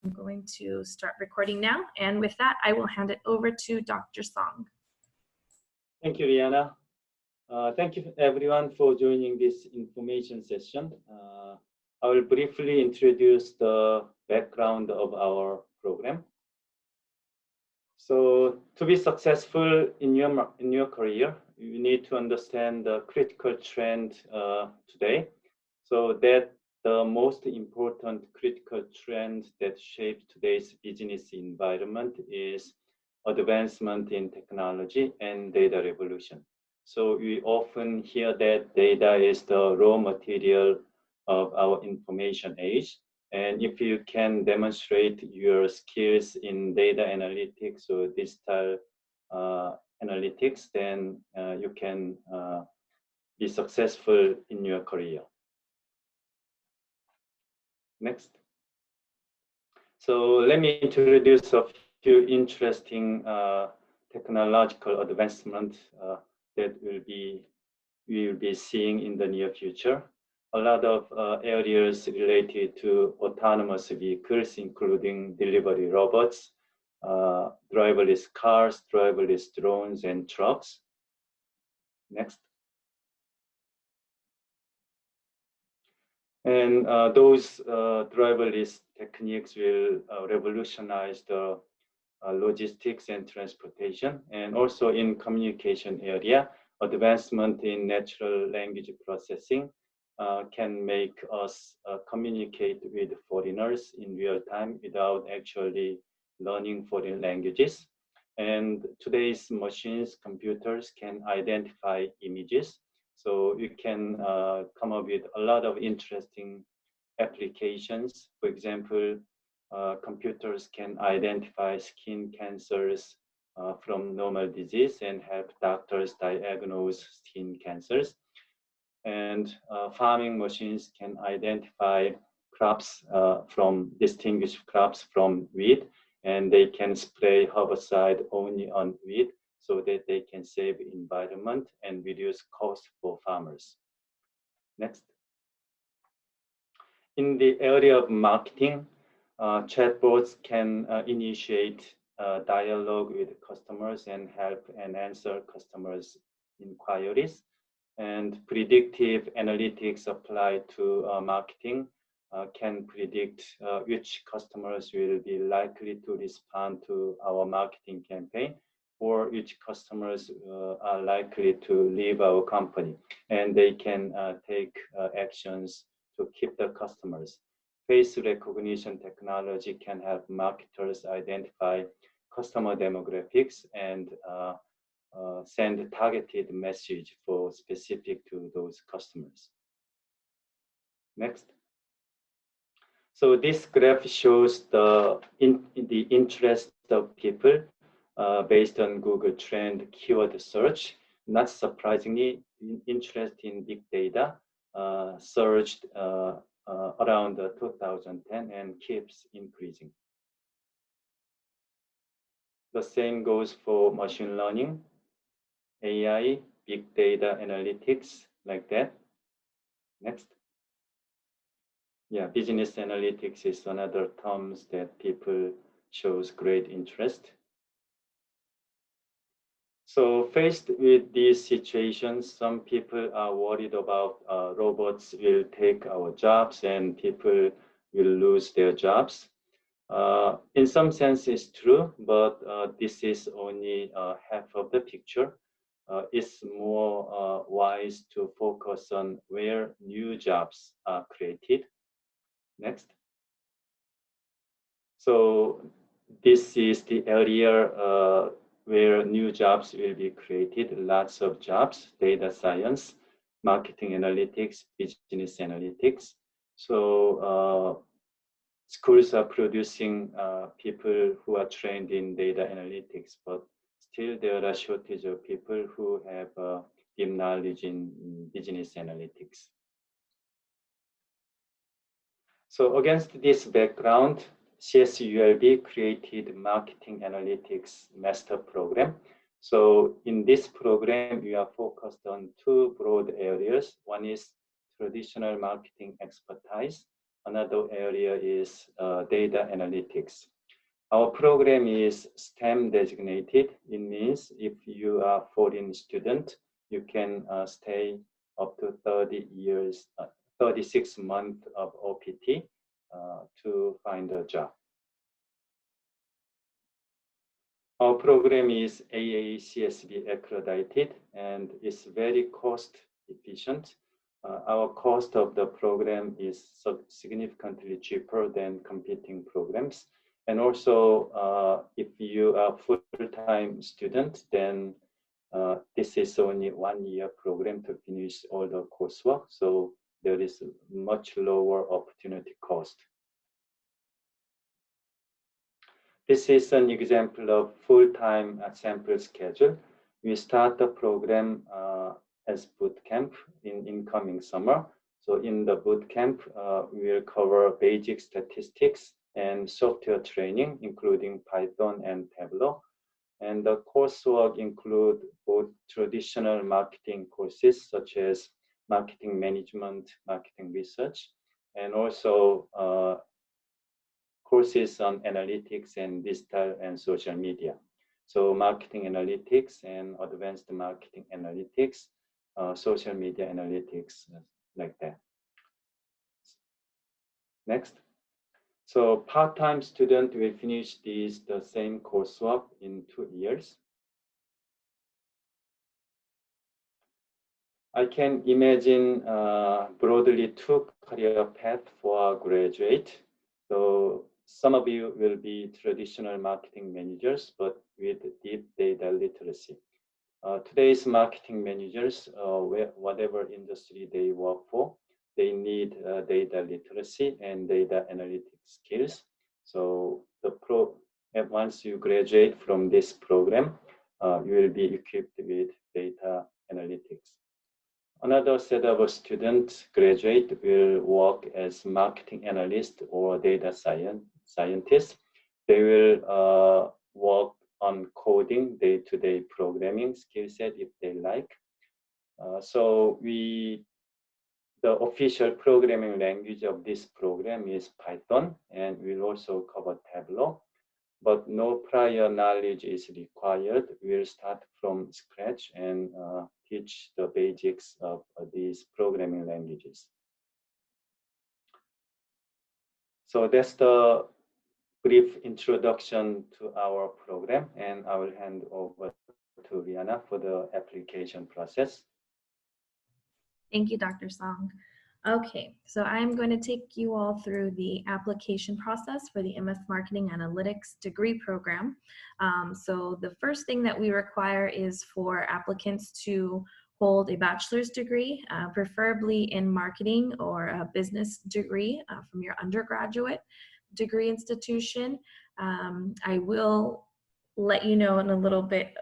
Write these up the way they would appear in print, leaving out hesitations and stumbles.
I'm going to start recording now, and with that, I will hand it over to Dr. Song. Thank you, Rihanna. Thank you, everyone, for joining this information session. I will briefly introduce the background of our program. So, to be successful in your career, you need to understand the critical trend today. So that the most important critical trend that shapes today's business environment is advancement in technology and data revolution. So we often hear that data is the raw material of our information age. And if you can demonstrate your skills in data analytics or digital analytics, then you can be successful in your career. Next. So let me introduce a few interesting technological advancements that we will be seeing in the near future. A lot of areas related to autonomous vehicles, including delivery robots, driverless cars, driverless drones, and trucks. Next. And those driverless techniques will revolutionize the logistics and transportation, and also in communication area, advancement in natural language processing can make us communicate with foreigners in real time without actually learning foreign languages. And today's machines, computers can identify images. So you can come up with a lot of interesting applications. For example, computers can identify skin cancers from normal disease and help doctors diagnose skin cancers. And farming machines can identify crops distinguish crops from weed, and they can spray herbicide only on weed so that they can save the environment and reduce cost for farmers. Next. In the area of marketing, chatbots can initiate dialogue with customers and help and answer customers' inquiries. And predictive analytics applied to marketing can predict which customers will be likely to respond to our marketing campaign, or which customers are likely to leave our company. And they can take actions to keep the customers. Face recognition technology can help marketers identify customer demographics and send a targeted message for specific to those customers. Next. So this graph shows the interest of people based on Google Trend keyword search. Not surprisingly, interest in big data surged around 2010 and keeps increasing. The same goes for machine learning, AI, big data analytics, like that. Next. Yeah, business analytics is another term that people shows great interest. So faced with these situations, some people are worried about robots will take our jobs and people will lose their jobs. In some sense, it's true, but this is only half of the picture. It's more wise to focus on where new jobs are created. Next. So this is the area where new jobs will be created, lots of jobs, data science, marketing analytics, business analytics. So schools are producing people who are trained in data analytics, but still there are a shortage of people who have deep knowledge in business analytics. So against this background, CSULB created Marketing Analytics Master Program. So in this program, we are focused on two broad areas. One is traditional marketing expertise, Another area is data analytics. Our program is STEM designated. It means if you are a foreign student, you can stay up to 36 months of OPT to find a job. Our program is AACSB accredited and is very cost efficient. Our cost of the program is significantly cheaper than competing programs. And also, if you are a full-time student, then this is only 1 year program to finish all the coursework. So there is much lower opportunity cost. This is an example of full-time sample schedule. We start the program as boot camp in incoming summer. So in the boot camp, we will cover basic statistics and software training, including Python and Tableau. And the coursework include both traditional marketing courses, such as marketing management, marketing research, and also courses on analytics and digital and social media. So marketing analytics and advanced marketing analytics, social media analytics, like that. Next. So part-time student will finish the same coursework in 2 years. I can imagine broadly 2 career paths for a graduate. So some of you will be traditional marketing managers, but with deep data literacy. Today's marketing managers, whatever industry they work for, they need data literacy and data analytics skills. So once you graduate from this program, you will be equipped with data analytics. Another set of students graduate will work as marketing analyst or data scientist. They will work on coding, day-to-day programming skill set if they like. So the official programming language of this program is Python, and we'll also cover Tableau, but no prior knowledge is required. We'll start from scratch and teach the basics of these programming languages. So that's the brief introduction to our program, and I will hand over to Rihanna for the application process. Thank you, Dr. Song. Okay, so I'm going to take you all through the application process for the MS Marketing Analytics degree program. So the first thing that we require is for applicants to hold a bachelor's degree, preferably in marketing or a business degree from your undergraduate degree institution. I will let you know in a little bit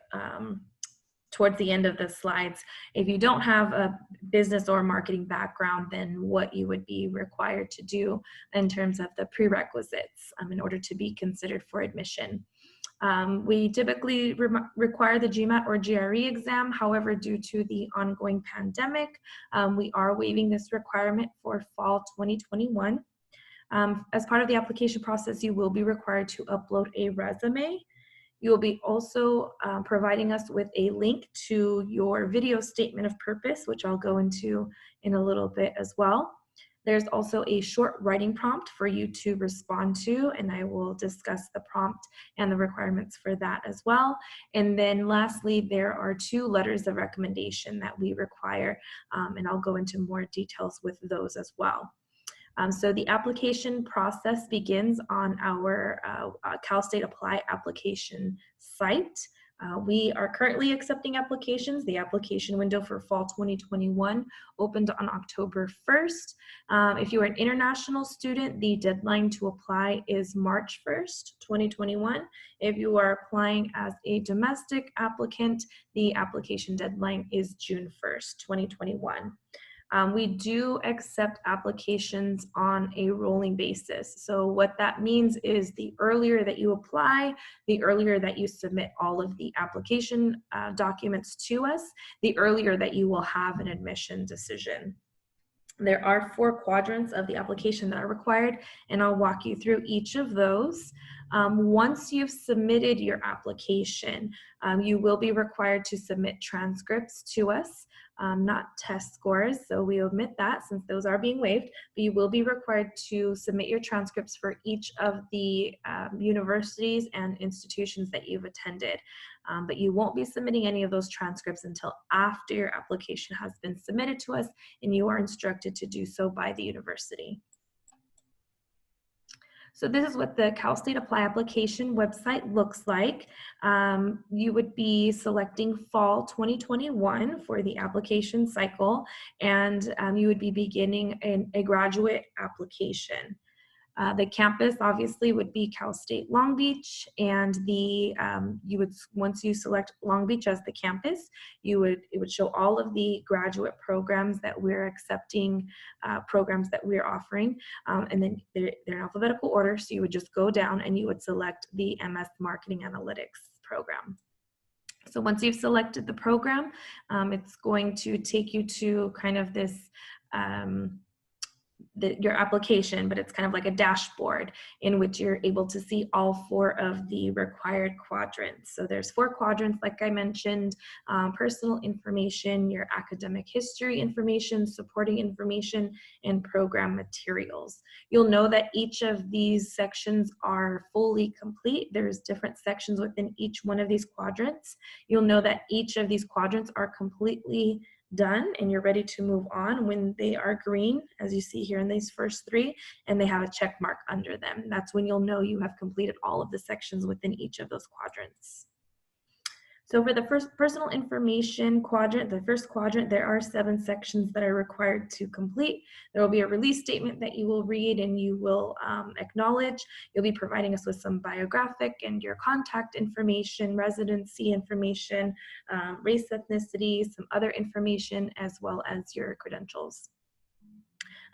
towards the end of the slides, if you don't have a business or marketing background, then what you would be required to do in terms of the prerequisites in order to be considered for admission. We typically require the GMAT or GRE exam. However, due to the ongoing pandemic, we are waiving this requirement for fall 2021. As part of the application process, you will be required to upload a resume. You will be also providing us with a link to your video statement of purpose, which I'll go into in a little bit as well. There's also a short writing prompt for you to respond to, and I will discuss the prompt and the requirements for that as well. And then lastly, there are 2 letters of recommendation that we require, and I'll go into more details with those as well. So the application process begins on our Cal State Apply application site. We are currently accepting applications. The application window for fall 2021 opened on October 1st. If you are an international student, the deadline to apply is March 1st, 2021. If you are applying as a domestic applicant, the application deadline is June 1st, 2021. We do accept applications on a rolling basis. So what that means is the earlier that you apply, the earlier that you submit all of the application documents to us, the earlier that you will have an admission decision. There are 4 quadrants of the application that are required, and I'll walk you through each of those. Once you've submitted your application, you will be required to submit transcripts to us, not test scores, so we omit that since those are being waived, but you will be required to submit your transcripts for each of the universities and institutions that you've attended. But you won't be submitting any of those transcripts until after your application has been submitted to us and you are instructed to do so by the university. So this is what the Cal State Apply application website looks like. You would be selecting fall 2021 for the application cycle, and you would be beginning a graduate application. The campus obviously would be Cal State Long Beach, and once you select Long Beach as the campus, it would show all of the graduate programs that we're accepting, programs that we're offering, and then they're in alphabetical order. So you would just go down and you would select the MS Marketing Analytics program. So once you've selected the program, it's going to take you to kind of this your application, but it's kind of like a dashboard in which you're able to see all 4 of the required quadrants. So there's 4 quadrants, like I mentioned: personal information, your academic history information, supporting information, and program materials. You'll know that each of these sections are fully complete. There's different sections within each one of these quadrants. You'll know that each of these quadrants are completely done and you're ready to move on when they are green, as you see here in these first 3, and they have a check mark under them. That's when you'll know you have completed all of the sections within each of those quadrants. So for the first personal information quadrant, the first quadrant, there are 7 sections that are required to complete. There will be a release statement that you will read and you will acknowledge. You'll be providing us with some biographic and your contact information, residency information, race, ethnicity, some other information, as well as your credentials.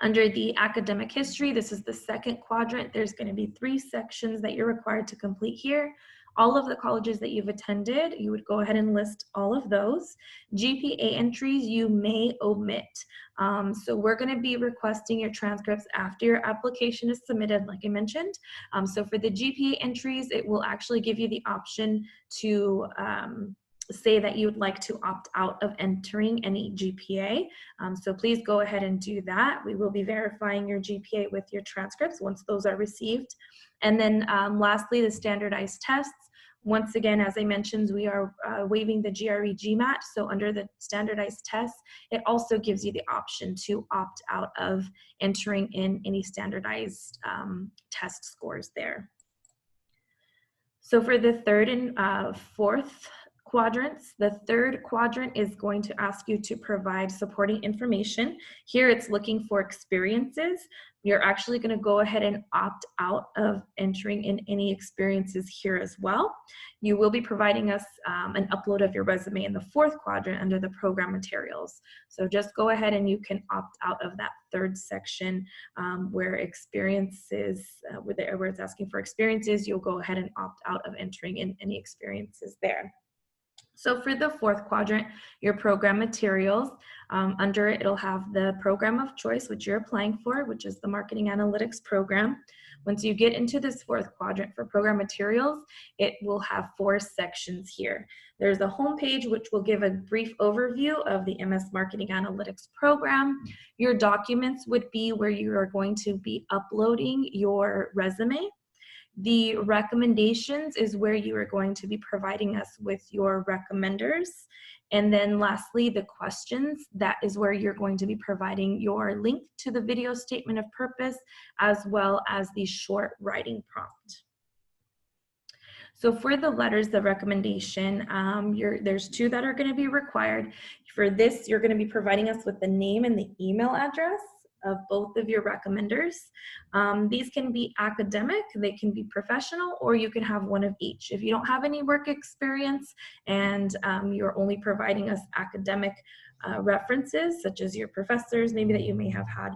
Under the academic history, this is the second quadrant. There's going to be 3 sections that you're required to complete here. All of the colleges that you've attended, you would go ahead and list all of those. GPA entries you may omit. So we're going to be requesting your transcripts after your application is submitted, like I mentioned. So for the GPA entries, it will actually give you the option to say that you would like to opt out of entering any GPA. So please go ahead and do that. We will be verifying your GPA with your transcripts once those are received. And then lastly, the standardized tests. Once again, as I mentioned, we are waiving the GRE GMAT. So under the standardized tests, it also gives you the option to opt out of entering in any standardized test scores there. So for the third and fourth quadrants, the third quadrant is going to ask you to provide supporting information. Here it's looking for experiences. You're actually going to go ahead and opt out of entering in any experiences here as well. You will be providing us an upload of your resume in the fourth quadrant under the program materials. So just go ahead and you can opt out of that third section where experiences, where it's asking for experiences, you'll go ahead and opt out of entering in any experiences there. So for the fourth quadrant, your program materials, under it, it'll have the program of choice, which you're applying for, which is the Marketing Analytics program. Once you get into this fourth quadrant for program materials, it will have 4 sections here. There's a home page, which will give a brief overview of the MS Marketing Analytics program. Your documents would be where you are going to be uploading your resume. The recommendations is where you are going to be providing us with your recommenders. And then lastly, the questions, that is where you're going to be providing your link to the video statement of purpose, as well as the short writing prompt. So for the letters of recommendation, there's 2 that are going to be required. For this, you're going to be providing us with the name and the email address of both of your recommenders. These can be academic, they can be professional, or you can have one of each. If you don't have any work experience and you're only providing us academic references, such as your professors, maybe that you may have had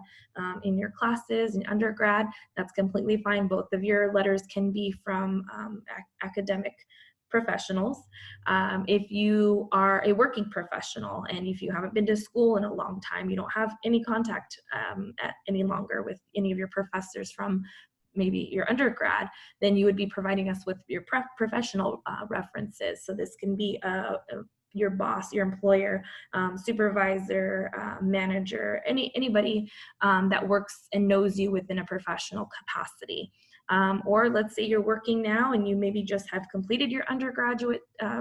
in your classes in undergrad, that's completely fine. Both of your letters can be from academic professionals. If you are a working professional and if you haven't been to school in a long time, you don't have any contact any longer with any of your professors from maybe your undergrad, then you would be providing us with your professional references. So this can be your boss, your employer, supervisor, manager, anybody that works and knows you within a professional capacity. Or let's say you're working now and you maybe just have completed your undergraduate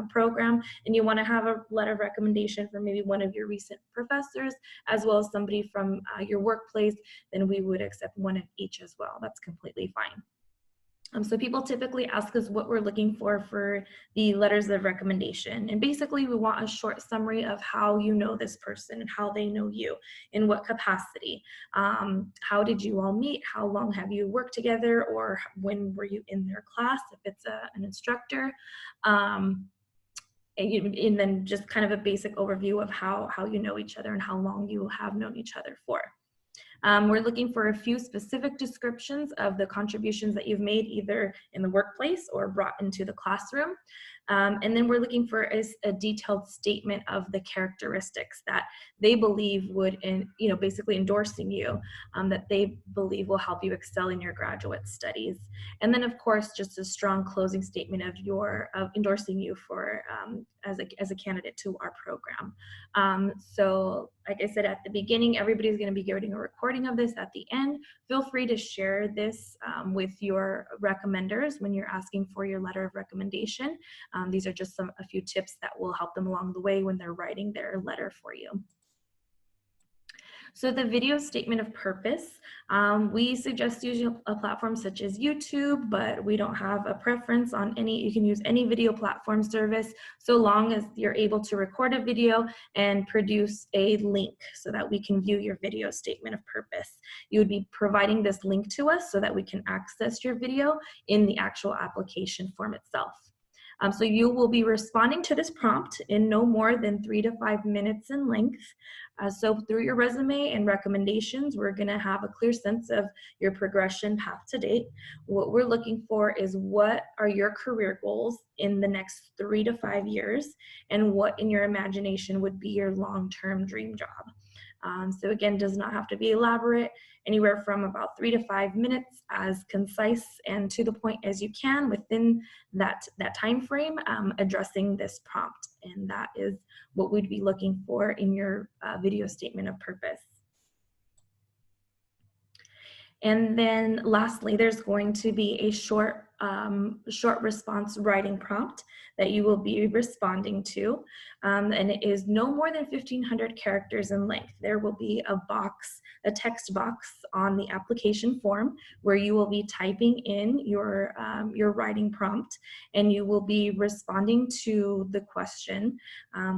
program and you want to have a letter of recommendation from maybe one of your recent professors as well as somebody from your workplace, then we would accept one of each as well. That's completely fine. So people typically ask us what we're looking for the letters of recommendation. And basically we want a short summary of how you know this person and how they know you, in what capacity. How did you all meet? How long have you worked together? Or when were you in their class, if it's an instructor? And then just kind of a basic overview of how you know each other and how long you have known each other for. We're looking for a few specific descriptions of the contributions that you've made either in the workplace or brought into the classroom. And then we're looking for a detailed statement of the characteristics that they believe would, basically endorsing you, that they believe will help you excel in your graduate studies. And then of course, just a strong closing statement of endorsing you for as a candidate to our program. So like I said at the beginning, everybody's going to be getting a recording of this at the end. Feel free to share this with your recommenders when you're asking for your letter of recommendation. These are just a few tips that will help them along the way when they're writing their letter for you. So the video statement of purpose, we suggest using a platform such as YouTube, but we don't have a preference on any. You can use any video platform service so long as you're able to record a video and produce a link so that we can view your video statement of purpose. You would be providing this link to us so that we can access your video in the actual application form itself. So you will be responding to this prompt in no more than 3 to 5 minutes in length. So through your resume and recommendations, we're going to have a clear sense of your progression path to date. What we're looking for is what are your career goals in the next 3 to 5 years, and what in your imagination would be your long-term dream job. So again, does not have to be elaborate, anywhere from about 3 to 5 minutes, as concise and to the point as you can within that time frame, addressing this prompt. And that is what we'd be looking for in your video statement of purpose. And then lastly, there's going to be a short response writing prompt that you will be responding to. And it is no more than 1,500 characters in length. There will be a text box on the application form where you will be typing in your writing prompt, and you will be responding to the question,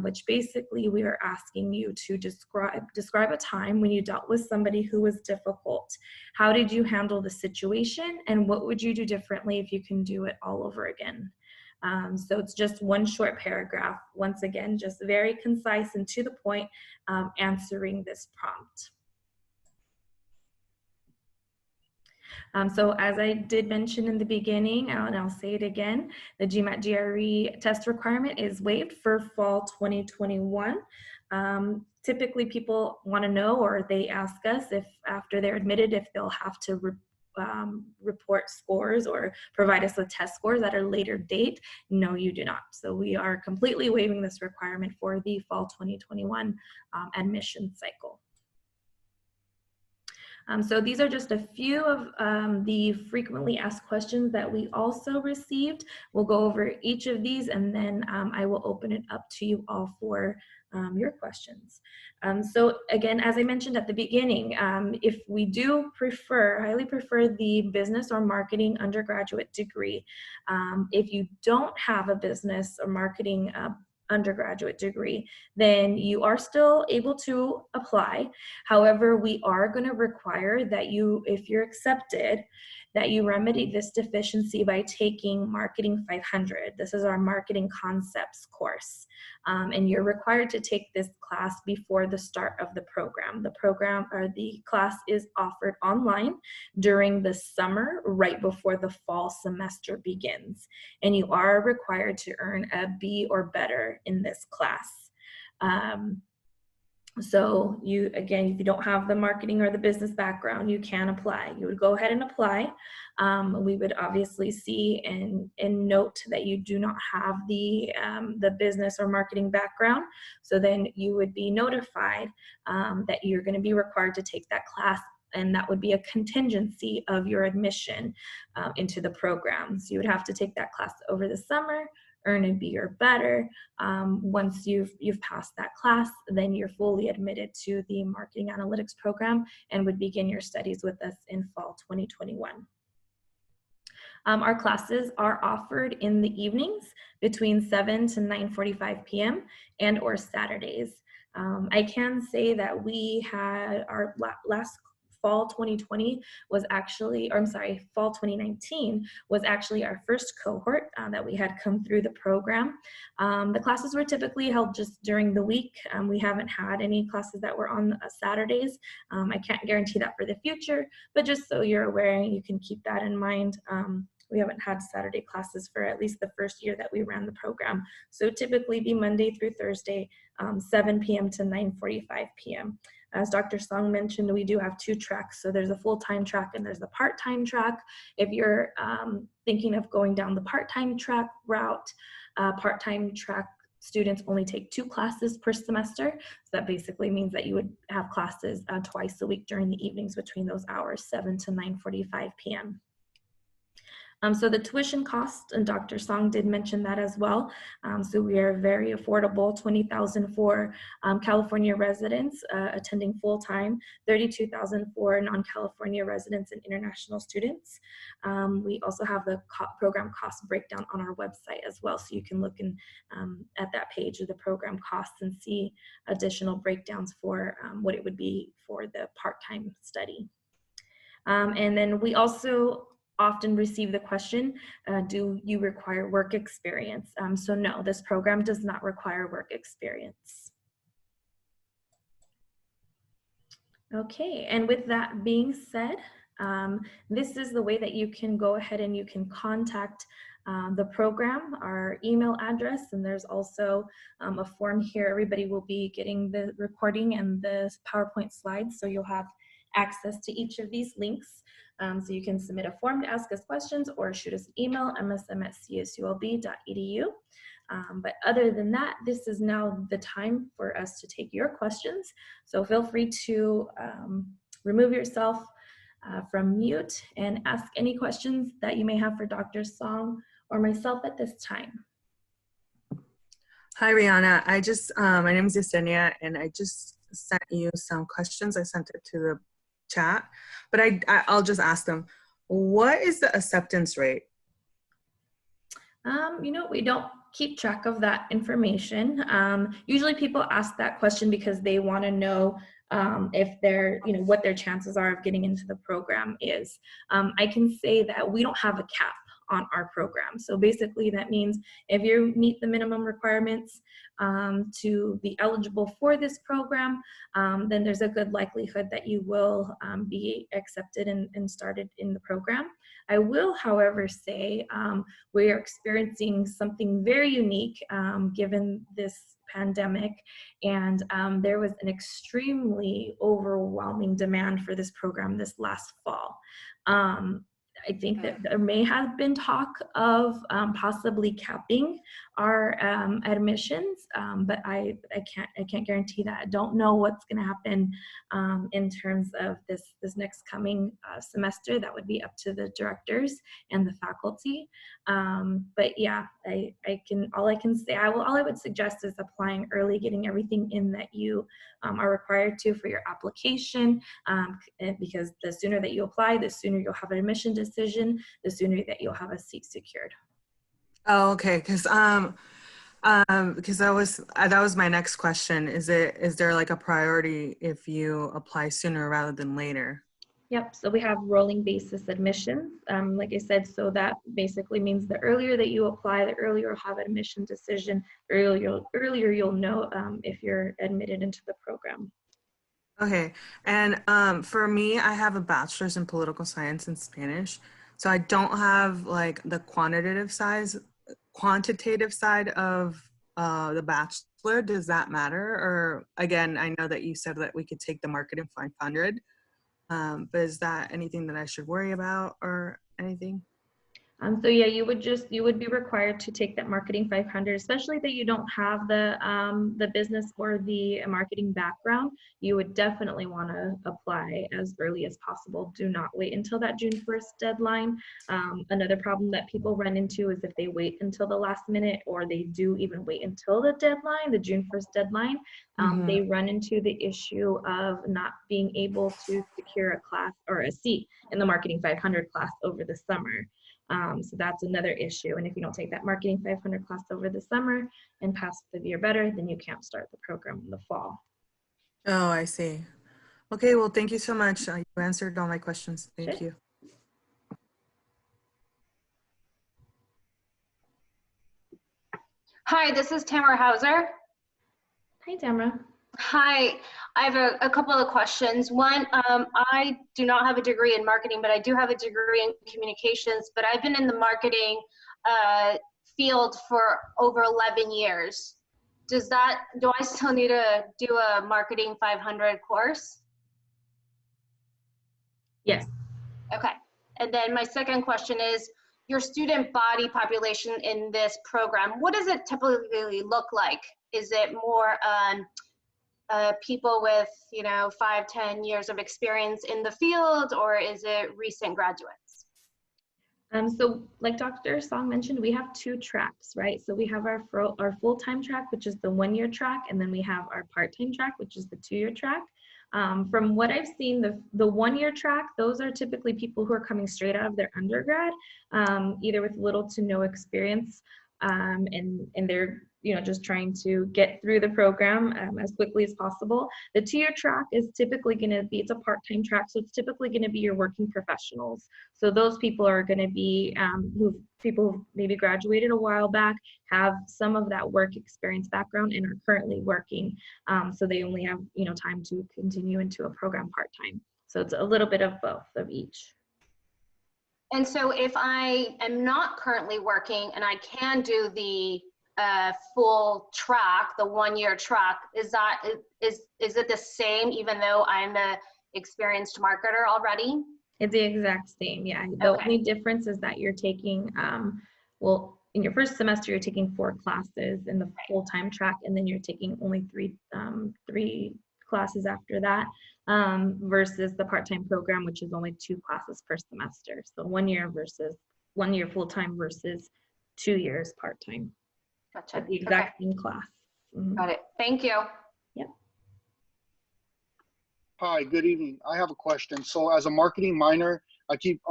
which basically we are asking you to describe a time when you dealt with somebody who was difficult. How did you handle the situation, and what would you do differently if you can do it all over again? So it's just one short paragraph. Once again, just very concise and to the point, answering this prompt. So as I did mention in the beginning, and I'll say it again, the GMAT GRE test requirement is waived for fall 2021. Typically people want to know, or they ask us if after they're admitted, if they'll have to report scores or provide us with test scores at a later date. No, you do not. So we are completely waiving this requirement for the fall 2021 admission cycle. So these are just a few of the frequently asked questions that we also received. We'll go over each of these, and then I will open it up to you all for your questions. So again, as I mentioned at the beginning, if we do highly prefer the business or marketing undergraduate degree, if you don't have a business or marketing undergraduate degree, then you are still able to apply. However, we are going to require that you, if you're accepted, that you remedy this deficiency by taking Marketing 500. This is our marketing concepts course. And you're required to take this class before the start of the program. The program or the class is offered online during the summer, right before the fall semester begins. And you are required to earn a B or better in this class. So you, again, if you don't have the marketing or the business background, you can apply. You would go ahead and apply. We would obviously see and note that you do not have the business or marketing background. So then you would be notified that you're going to be required to take that class, and that would be a contingency of your admission into the program. So you would have to take that class over the summer, earn a B or better. Once you've passed that class, then you're fully admitted to the marketing analytics program and would begin your studies with us in fall 2021. Our classes are offered in the evenings between 7 to 9:45 p.m. and or Saturdays. I can say that we had our last fall 2020 was actually, or I'm sorry, fall 2019 was actually our first cohort that we had come through the program. The classes were typically held just during the week. We haven't had any classes that were on Saturdays. I can't guarantee that for the future, but just so you're aware, you can keep that in mind. We haven't had Saturday classes for at least the first year that we ran the program. So typically be Monday through Thursday, 7 p.m. to 9:45 p.m. As Dr. Song mentioned, we do have two tracks. So there's a full-time track and there's a part-time track. If you're thinking of going down the part-time track route, part-time track students only take 2 classes per semester. So that basically means that you would have classes twice a week during the evenings between those hours, 7 to 9:45 p.m. So the tuition cost, and Dr. Song did mention that as well. So we are very affordable, $20,000 for California residents attending full-time, $32,000 for non-California residents and international students. We also have the program cost breakdown on our website as well, so you can look at that page of the program costs and see additional breakdowns for what it would be for the part-time study. And then we also often receive the question, do you require work experience? So no, this program does not require work experience. Okay, and with that being said, this is the way that you can go ahead and you can contact the program, our email address, and there's also a form here. Everybody will be getting the recording and the PowerPoint slides, so you'll have access to each of these links. So you can submit a form to ask us questions or shoot us an email, msm@csulb.edu. But other than that, this is now the time for us to take your questions. So feel free to remove yourself from mute and ask any questions that you may have for Dr. Song or myself at this time. Hi, Rihanna. My name is Yesenia, and I just sent you some questions. I sent it to the chat, but I'll just ask them. What is the acceptance rate? You know, we don't keep track of that information. Usually people ask that question because they want to know if they're, you know, what their chances are of getting into the program is. I can say that we don't have a cap on our program. So basically that means if you meet the minimum requirements to be eligible for this program, then there's a good likelihood that you will be accepted and started in the program. I will, however, say we are experiencing something very unique given this pandemic, and there was an extremely overwhelming demand for this program this last fall. I think that there may have been talk of possibly capping our admissions, but I can't guarantee that. I don't know what's going to happen in terms of this next coming semester. That would be up to the directors and the faculty. But yeah, all I can say, all I would suggest is applying early, getting everything in that you are required to for your application, because the sooner that you apply, the sooner you'll have an admission decision, the sooner that you'll have a seat secured. Oh, okay. Because that was my next question. Is there like a priority if you apply sooner rather than later? Yep, so we have rolling basis admissions. Like I said, so that basically means the earlier that you apply, the earlier you'll have an admission decision, earlier you'll know if you're admitted into the program. Okay, and for me, I have a bachelor's in political science and Spanish, so I don't have like the quantitative side of the bachelor. Does that matter? Or again, I know that you said that we could take the marketing 500, but is that anything that I should worry about or anything? So yeah, you would be required to take that marketing 500, especially that you don't have the business or the marketing background. You would definitely want to apply as early as possible. Do not wait until that June 1st deadline. Another problem that people run into is if they wait until the last minute, or they do even wait until the deadline, the June 1st deadline, they run into the issue of not being able to secure a class or a seat in the marketing 500 class over the summer. So that's another issue. And if you don't take that marketing 500 class over the summer and pass the year better, then you can't start the program in the fall. Oh, I see. Okay, well, thank you so much. You answered all my questions. Thank Sure. you. Hi, this is Tamara Hauser. Hi, Tamara. Hi, I have a couple of questions. One, I do not have a degree in marketing, but I do have a degree in communications, but I've been in the marketing field for over 11 years. Do I still need to do a marketing 500 course? Yes. Okay. And then my second question is, your student body population in this program, what does it typically look like? Is it more people with, 5-10 years of experience in the field, or is it recent graduates? So like Dr. Song mentioned, we have two tracks, right? So we have our full-time track, which is the 1-year track, and then we have our part-time track, which is the 2-year track. From what I've seen, the 1-year track, those are typically people who are coming straight out of their undergrad, either with little to no experience, and they're just trying to get through the program as quickly as possible. The 2-year track is typically going to be, it's a part-time track, so it's typically going to be your working professionals. So those people are going to be people who maybe graduated a while back, have some of that work experience background, and are currently working. So they only have time to continue into a program part-time. So it's a little bit of both of each. And so if I am not currently working and I can do the full track, the 1-year track, is it the same even though I'm a experienced marketer already? It's the exact same, yeah. The only difference is that you're taking, well, in your first semester, you're taking 4 classes in the full-time track, and then you're taking only 3 classes after that, versus the part-time program, which is only 2 classes per semester. So 1 year full-time versus 2 years part-time. Gotcha. The exact same class. Mm-hmm. Got it. Thank you. Yep. Hi, good evening. I have a question. So as a marketing minor, I keep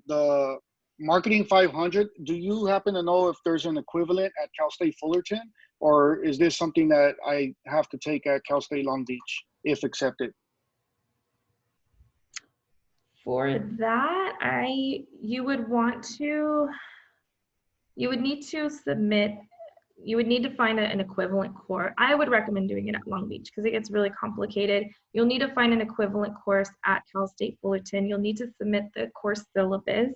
the marketing 500. Do you happen to know if there's an equivalent at Cal State Fullerton, or is this something that I have to take at Cal State Long Beach if accepted? For that, you would need to submit. You would need to find an equivalent course. I would recommend doing it at Long Beach because it gets really complicated. You'll need to find an equivalent course at Cal State Fullerton. You'll need to submit the course syllabus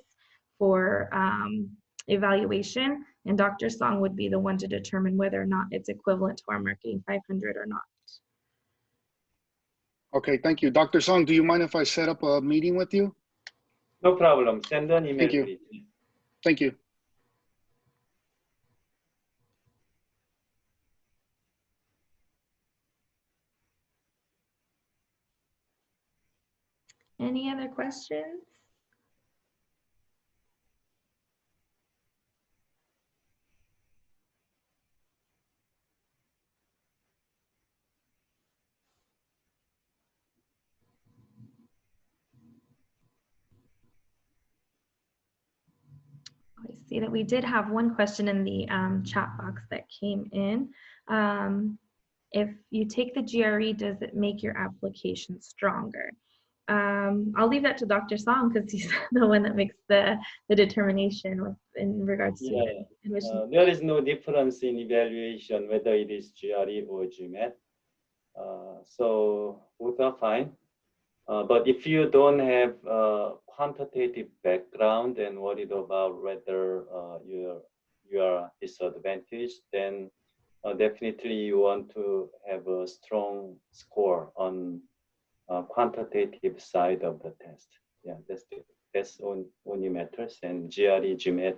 for evaluation, and Dr. Song would be the one to determine whether or not it's equivalent to our marketing 500 or not. Okay, thank you. Dr. Song, do you mind if I set up a meeting with you? No problem. Send an email, Thank you. please. Thank you. Any other questions? I see that we did have one question in the chat box that came in. If you take the GRE, does it make your application stronger? I'll leave that to Dr. Song because he's the one that makes the determination in regards to Yeah, enrichment. there is no difference in evaluation whether it is GRE or GMAT. So both are fine. But if you don't have quantitative background and worried about whether you are disadvantaged, then definitely you want to have a strong score on quantitative side of the test. Yeah, that's only matters, and GRE, GMAT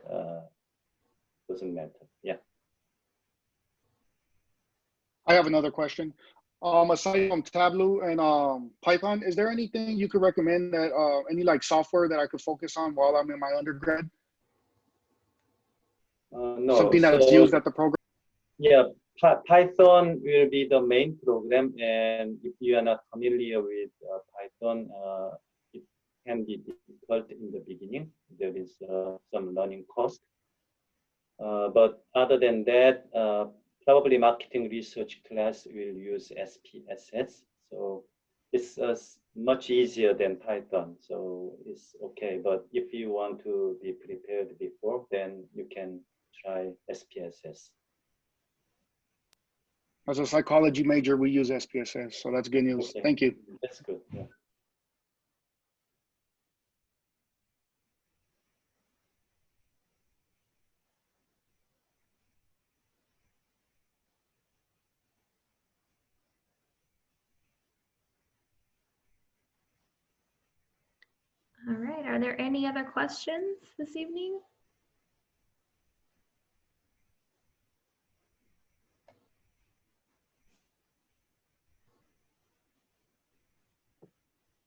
doesn't matter. Yeah. I have another question. Aside from Tableau and Python, is there anything you could recommend that any like software that I could focus on while I'm in my undergrad? No, Something that's so used at the program. yeah, Python will be the main program, and if you are not familiar with Python, it can be difficult in the beginning. There is some learning cost. But other than that, probably marketing research class will use SPSS. So it's much easier than Python. So it's okay. But if you want to be prepared before, then you can try SPSS. As a psychology major, we use SPSS, so that's good news. Okay. Thank you. That's good. Yeah. All right, are there any other questions this evening?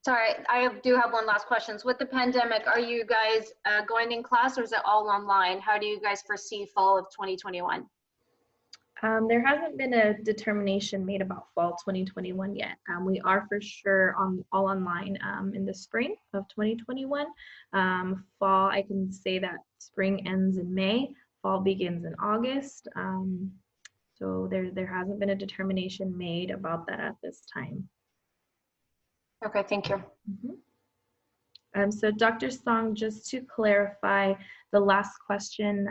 Sorry, I do have one last question. With the pandemic, are you guys going in class or is it all online? How do you guys foresee fall of 2021? There hasn't been a determination made about fall 2021 yet. We are for sure all online in the spring of 2021. Fall, I can say that spring ends in May, fall begins in August. So there hasn't been a determination made about that at this time. Okay, thank you. So Dr. Song, just to clarify the last question,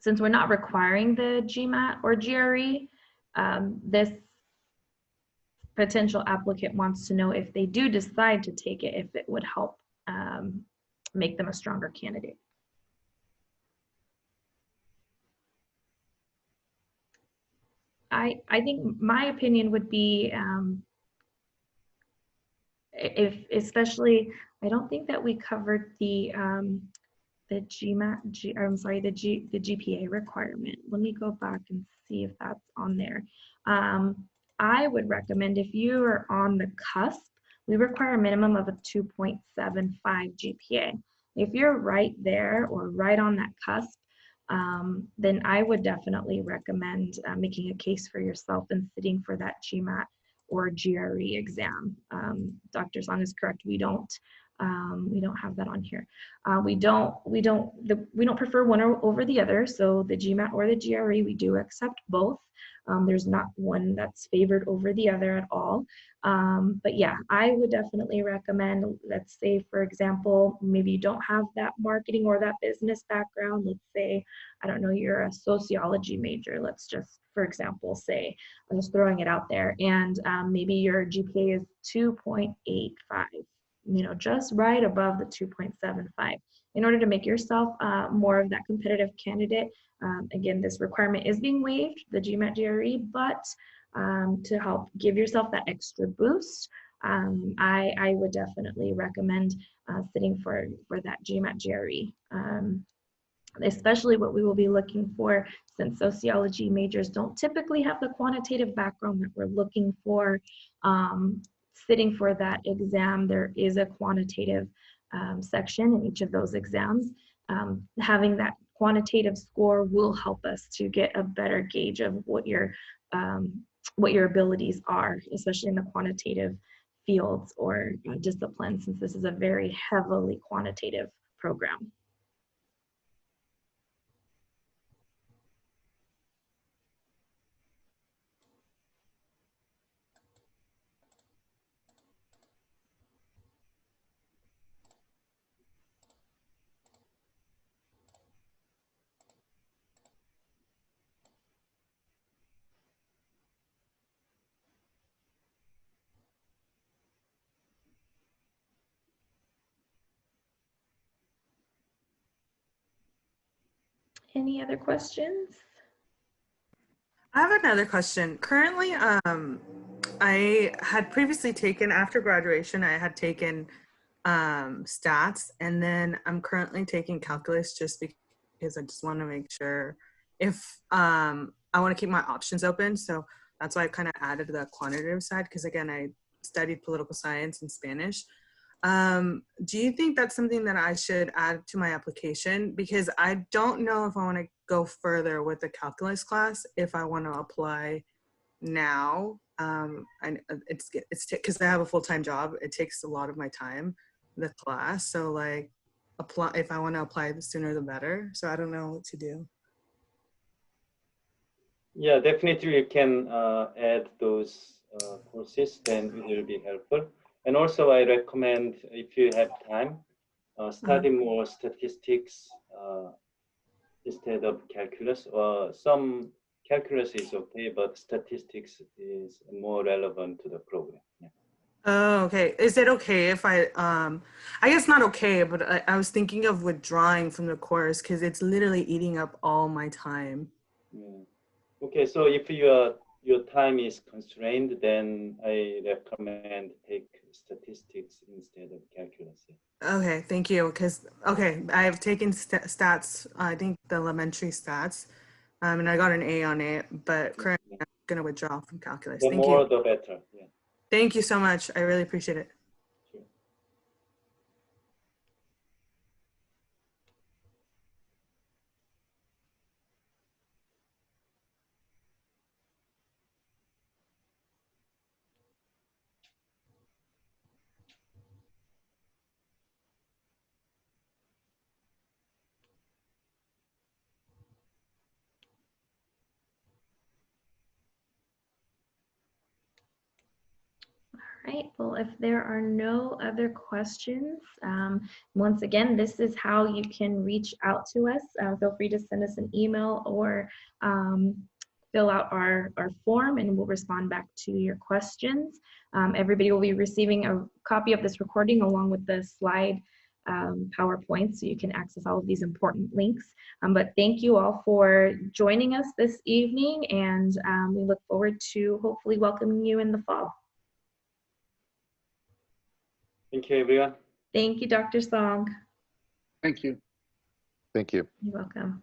since we're not requiring the GMAT or GRE, this potential applicant wants to know if they do decide to take it, if it would help make them a stronger candidate. I think my opinion would be if especially, I don't think that we covered the GMAT, I'm sorry, the GPA requirement. Let me go back and see if that's on there. I would recommend if you are on the cusp, we require a minimum of a 2.75 GPA. If you're right there or right on that cusp, then I would definitely recommend making a case for yourself and sitting for that GMAT or GRE exam. Dr. Song is correct. We don't have that on here. We don't prefer one over the other. So the GMAT or the GRE, we do accept both. There's not one that's favored over the other at all. But yeah, I would definitely recommend, let's say, for example, maybe you don't have that marketing or that business background. Let's say, I don't know, you're a sociology major. Let's just, for example, say, I'm just throwing it out there, and maybe your GPA is 2.85. Just right above the 2.75. In order to make yourself more of that competitive candidate, again, this requirement is being waived, the GMAT GRE, but to help give yourself that extra boost, I would definitely recommend sitting for that GMAT GRE. Especially what we will be looking for, since sociology majors don't typically have the quantitative background that we're looking for. Sitting for that exam, there is a quantitative section in each of those exams. Having that quantitative score will help us to get a better gauge of what your abilities are, especially in the quantitative fields or disciplines, since this is a very heavily quantitative program. Any other questions? I have another question. Currently, I had previously taken, after graduation, I had taken stats, and then I'm currently taking calculus just because I just want to make sure if I want to keep my options open. So that's why I kind of added the quantitative side, because again, I studied political science and Spanish. Do you think that's something that I should add to my application? Because I don't know if I want to go further with the calculus class if I want to apply now. And it's because I have a full-time job. It takes a lot of my time, the class. So like, apply if I want to apply the sooner the better. So I don't know what to do. Yeah, definitely you can add those courses, then it will be helpful. And also I recommend, if you have time, study more statistics instead of calculus. Some calculus is okay, but statistics is more relevant to the program. Yeah. Oh, okay. Is it okay if I guess not okay, but I was thinking of withdrawing from the course because it's literally eating up all my time. Yeah. Okay, so if your time is constrained, then I recommend take statistics instead of calculus. Okay, thank you. Because, okay, I've taken stats, I think the elementary stats, and I got an A on it, but currently I'm going to withdraw from calculus. The Thank more, you. the better. Yeah. Thank you so much. I really appreciate it. Sure. Right, well, if there are no other questions, once again, this is how you can reach out to us. Feel free to send us an email or fill out our form and we'll respond back to your questions. Everybody will be receiving a copy of this recording along with the slide PowerPoint, so you can access all of these important links. But thank you all for joining us this evening, and we look forward to hopefully welcoming you in the fall. Thank you, everyone. Thank you, Dr. Song. Thank you. Thank you. You're welcome.